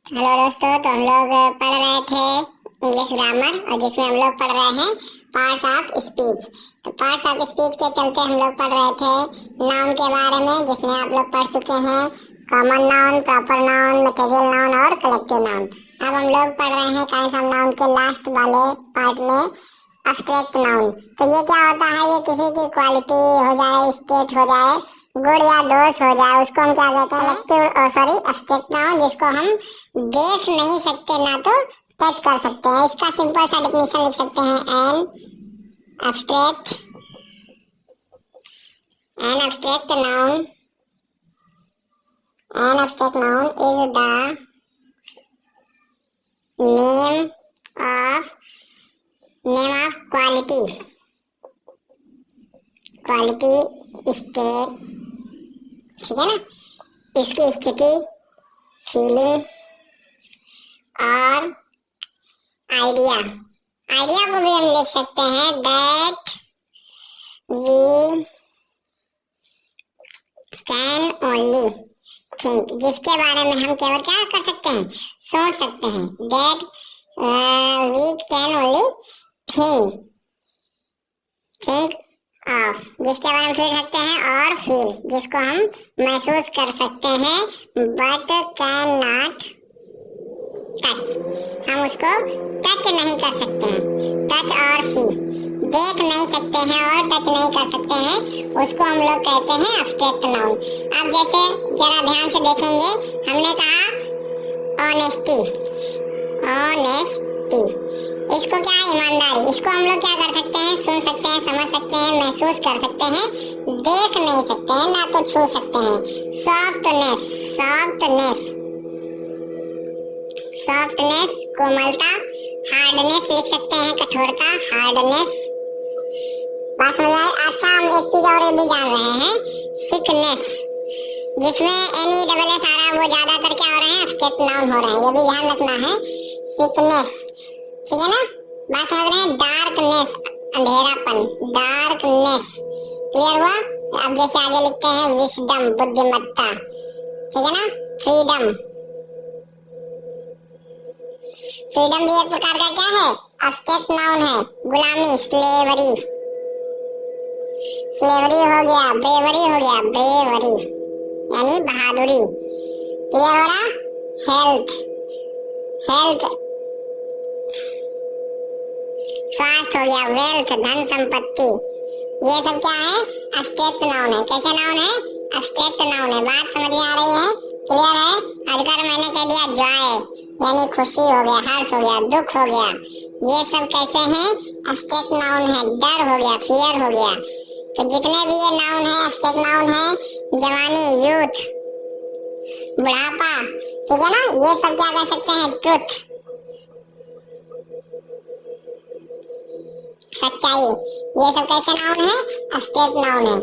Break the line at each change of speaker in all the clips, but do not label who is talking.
Hello दोस्तों, तो हम लोग पढ़ रहे थे इंग्लिश ग्रामर और जिसमें हम लोग पढ़ रहे हैं पार्ट्स ऑफ स्पीच। तो पार्ट्स ऑफ स्पीच के चलते हम लोग पढ़ रहे थे नाउन के बारे में, जिसमें आप लोग पढ़ चुके हैं common noun, proper noun, material noun और कलेक्टिव नाउन। अब हम लोग पढ़ रहे हैं काइंड्स ऑफ नाउन के लास्ट वाले पार्ट में एब्स्ट्रैक्ट नाउन। तो ये क्या होता है, ये किसी की क्वालिटी हो जाए, स्टेट हो जाए, गुड या दोष हो जाए, उसको हम क्या कहते हैं एब्स्ट्रैक्ट नाउन, जिसको हम देख नहीं सकते ना तो टच कर सकते हैं। इसका सिंपल सा डेफिनेशन लिख सकते हैं, abstract noun is the name of quality state, ठीक है ना, इसकी स्थिति, फीलिंग और आइडिया को भी हम लिख सकते हैं that we can only think, जिसके बारे में हम केवल क्या कर सकते हैं, सोच सकते हैं। That we can only think of, जिसके बारे में सोच सकते हैं, और फील, जिसको हम महसूस कर सकते हैं, बट कैन नॉट टच, हम उसको टच नहीं कर सकते हैं। टच और सी, देख नहीं सकते हैं और टच नहीं कर सकते हैं, उसको हम लोग कहते हैं एब्स्ट्रैक्ट नाउन। अब जैसे जरा ध्यान से देखेंगे, हमने कहा ऑनेस्टी, इसको क्या है, ईमानदारी, इसको हम लोग क्या कर सकते हैं, सुन सकते हैं, समझ सकते हैं, महसूस कर सकते हैं, देख नहीं सकते हैं ना तो छू सकते हैं। सॉफ्टनेस, कोमलता, हार्डनेस लिख सकते हैं, कठोरता, हार्डनेस। बात समझ आए? अच्छा, हम एक चीज और ये भी जान रहे हैं, सिकनेस, जिसमें NESS आ रहा है, वो ज्यादातर क्या हो रहे हैं, एब्स्ट्रैक्ट नाउन हो रहे हैं, ये भी ध्यान रखना है। सिकनेस, ठीक है ना, बात समझ रहे हैं। डार्कनेस, अंधेरापन, डार्कनेस, क्लियर हुआ? अब जैसे आगे लिखते हैं विस्डम, बुद्धिमत्ता, ठीक है ना। फ्रीडम भी एक प्रकार का क्या है, एब्स्ट्रैक्ट नाउन है। गुलामी, स्लेवरी हो गया। ब्रेवरी यानी बहादुरी, क्लियर हो रहा। हेल्थ, स्वास्थ्य हो गया। वेल्थ, धन संपत्ति, ये सब क्या है, एब्स्ट्रैक्ट नाउन है। कैसे नाउन है, एब्स्ट्रैक्ट नाउन है। बात समझ में आ रही है, क्लियर है? अगर मैंने कह दिया जॉय यानी खुशी हो गया, हर्ष हो गया, दुख हो गया, ये सब कैसे हैं, एब्स्ट्रैक्ट नाउन है। डर हो गया, फियर हो गया। तो जितने भी ये नाउन है एब्स्ट्रैक्ट नाउन है, जवानी, यूथ, बुढ़ापा, ठीक है ना, ये सब क्या कह सकते हैं, ट्रुथ, सच्चाई, ये सब कैसे नाउन है, एब्स्ट्रैक्ट नाउन है।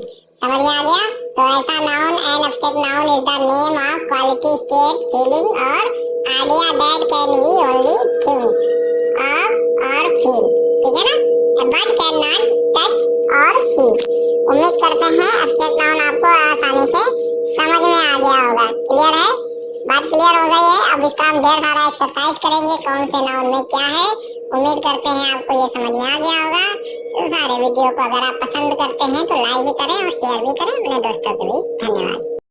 समझ में आ गया? तो ऐसा noun and abstract noun is the name of quality, state, feeling or idea that can we only think of or feel, ठीक है ना, बट कैन नॉट टच और सी। उम्मीद करते हैं एब्स्ट्रैक्ट नाउन आपको आसानी से समझ में आ गया होगा। क्लियर है? बात क्लियर हो गई है? अब इसका हम ढेर सारा एक्सरसाइज करेंगे, कौन से नाउन में क्या है। उम्मीद करते हैं आपको ये समझ में आ गया होगा। सारे वीडियो को अगर आप पसंद करते हैं तो लाइक भी करें और शेयर भी करें अपने दोस्तों के बीच। धन्यवाद।